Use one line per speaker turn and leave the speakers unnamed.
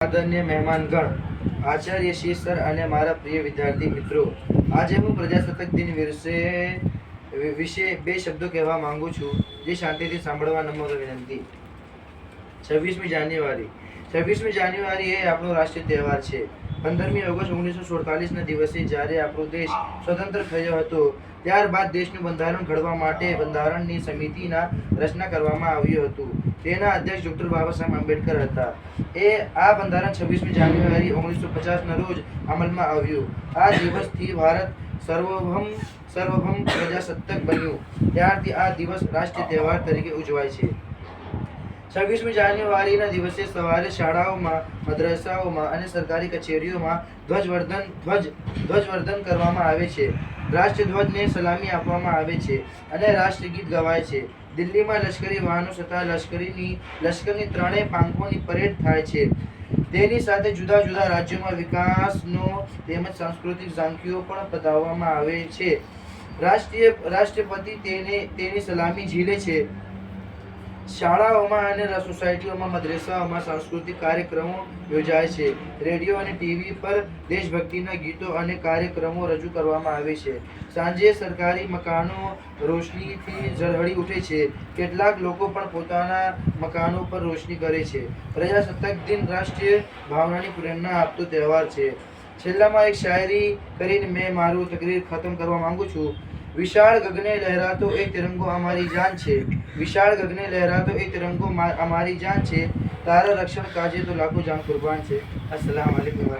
આદરણીય મહેમાનગણ, આચાર્ય શ્રી સર અને મારા પ્રિય વિદ્યાર્થી મિત્રો, આજે હું પ્રજાસત્તાક દિન વિશે બે શબ્દો કહેવા માંગુ છું, જે શાંતિથી સાંભળવા નમ્ર વિનંતી. 26મી જાન્યુઆરી. 26મી જાન્યુઆરી એ આપણો રાષ્ટ્રીય તહેવાર છે. 15મી ઓગસ્ટ 1947 ના દિવસે જ્યારે આપણો દેશ સ્વતંત્ર થયો હતો, ત્યારબાદ દેશનું બંધારણ ઘડવા માટે બંધારણની સમિતિના રચના કરવામાં આવ્યું હતું. તેના અધ્યક્ષ ડોક્ટર બાબા સાહેબ આંબેડકર હતા. આ બંધારણ 26મી જાન્યુઆરી 1950 ના રોજ અમલમાં આવ્યું. આ દિવસથી ભારત સર્વભૌમ પ્રજાસત્તાક બન્યું. ત્યારથી આ દિવસ રાષ્ટ્રીય તહેવાર તરીકે ઉજવાય છે. 26મી જાન્યુઆરીના દિવસે સવારે શાળાઓમાં, મદ્રસાઓમાં અને સરકારી કચેરીઓમાં ધ્વજવંદન કરવામાં આવે છે. રાષ્ટ્રધ્વજને સલામી આપવામાં આવે છે અને રાષ્ટ્રગીત ગવાય છે. દિલ્હીમાં લશ્કરી વાહનો તથા લશ્કરની ત્રણેય પાંખોની પરેડ થાય છે. તેની સાથે જુદા જુદા રાજ્યોમાં વિકાસનો તેમજ સાંસ્કૃતિક ઝાંખીઓ પણ બતાવવામાં આવે છે. રાષ્ટ્રપતિ તેની સલામી ઝીલે છે. શાળાઓમાં અને સોસાયટીઓમાં, મદ્રસાઓમાં સાંસ્કૃતિક કાર્યક્રમો યોજાય છે. રેડિયો અને ટીવી પર દેશભક્તિના ગીતો અને કાર્યક્રમો રજૂ કરવામાં આવે છે. સાંજે સરકારી મકાનો રોશનીથી ઝળહળી ઉઠે છે. કેટલાક લોકો પણ પોતાના મકાનો પર રોશની કરે છે. પ્રજાસત્તાક દિન રાષ્ટ્રીય ભાવનાની પ્રેરણા આપતો તહેવાર છે. છેલ્લામાં એક શાયરી કરીને મેં મારું તકરીર ખતમ કરવા માંગુ છું. વિશાળ ગગને લહેરાતો એક તિરંગો અમારી જાન છે. વિશાળ ગગને લહેરાતો એક તિરંગો અમારી જાન છે. તારા રક્ષણ કાજે તો લાખો જાન કુરબાન છે. અસ્સલામ વાલેકુમ.